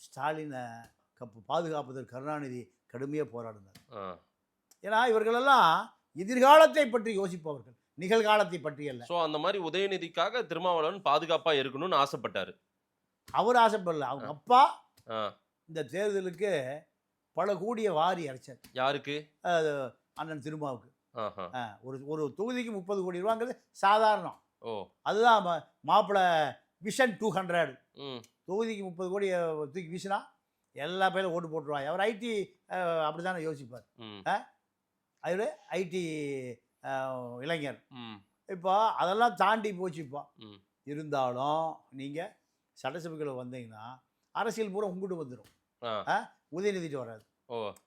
ஸ்டாலினை பாதுகாப்பதற்கு கருணாநிதி கடுமையாக போராடினார். ஏன்னா இவர்களெல்லாம் எதிர்காலத்தை பற்றி யோசிப்பவர்கள், நிகழ்காலத்தை பற்றி அல்ல. ஸோ அந்த மாதிரி உதயநிதிக்காக திருமாவளவன் பாதுகாப்பாக இருக்கணும்னு ஆசைப்பட்டார். அவர் ஆசைப்படல, அவங்க அப்பா இந்த தேர்தலுக்கு பல கோடிய வாரி அரைச்சார். யாருக்கு? அண்ணன் திருமாவுக்கு. ஒரு தொகுதிக்கு 30 கோடி ரூபாங்கிறது சாதாரணம். அதுதான் மாப்பிள்ளை விஷன் 200. தொகுதிக்கு 30 கோடி தூக்கி வீசினா எல்லா பேரும் ஓட்டு போட்டுருவாங்க. அவர் ஐடி அப்படி தானே யோசிப்பார். அவர் ஐடி இளைஞர். இப்போ அதெல்லாம் தாண்டி போச்சு. இப்போ இருந்தாலும் நீங்கள் சட்டசபைக்குள்ள வந்தீங்கன்னா அரசியல் பூரா உங்கள்கிட்ட வந்துடும், உதயநிதிட்டு வராது.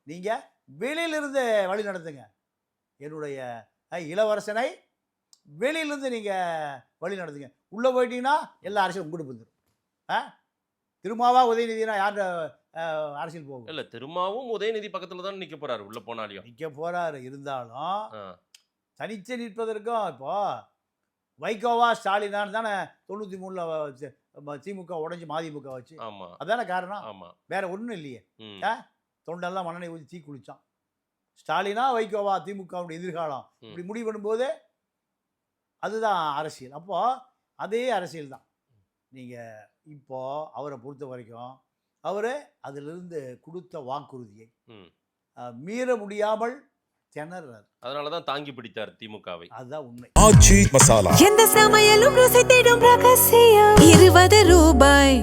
நீங்கள் வெளியிலிருந்து வழி நடத்துங்க. என்னுடைய இளவரசனை வெளியிலேருந்து நீங்கள் வழி நடத்துங்க. உள்ளே போயிட்டீங்கன்னா எல்லா அரசியலும் உங்கள்கிட்ட வந்துடும். திருமாவா உதயநிதினா யார் அரசியல் போகும்? இல்லை, திருமாவும் உதயநிதி பக்கத்தில் தான் நிற்க போகிறாரு. உள்ளே போனாலையும் நிற்க போகிறாரு. இருந்தாலும் தனித்து நிற்பதற்கும் இப்போ வைகோவா ஸ்டாலினான்னு தானே 93 திமுக உடஞ்சி மதிமுக வச்சு. அதான காரணம், வேற ஒன்றும் இல்லையே. தொண்டெல்லாம் மண்ணெண்ணெய் ஊற்றி தீ குளிச்சான். ஸ்டாலினா வைகோவா திமுகவுடைய எதிர்காலம் இப்படி முடிவு பண்ணும்போது அதுதான் அரசியல். அப்போது அதே அரசியல் தான். நீங்கள் இப்போது அவரை பொறுத்த வரைக்கும் அவர் அதிலிருந்து கொடுத்த வாக்குறுதியை மீற முடியாமல் திணறார். அதனால தான் தாங்கி பிடித்தார் திமுகவை. அதுதான் உண்மை. ஆச்சி மசாலா, எந்த சமையலும் ருசி தேடும் ரகசியம் 20 ரூபாய்.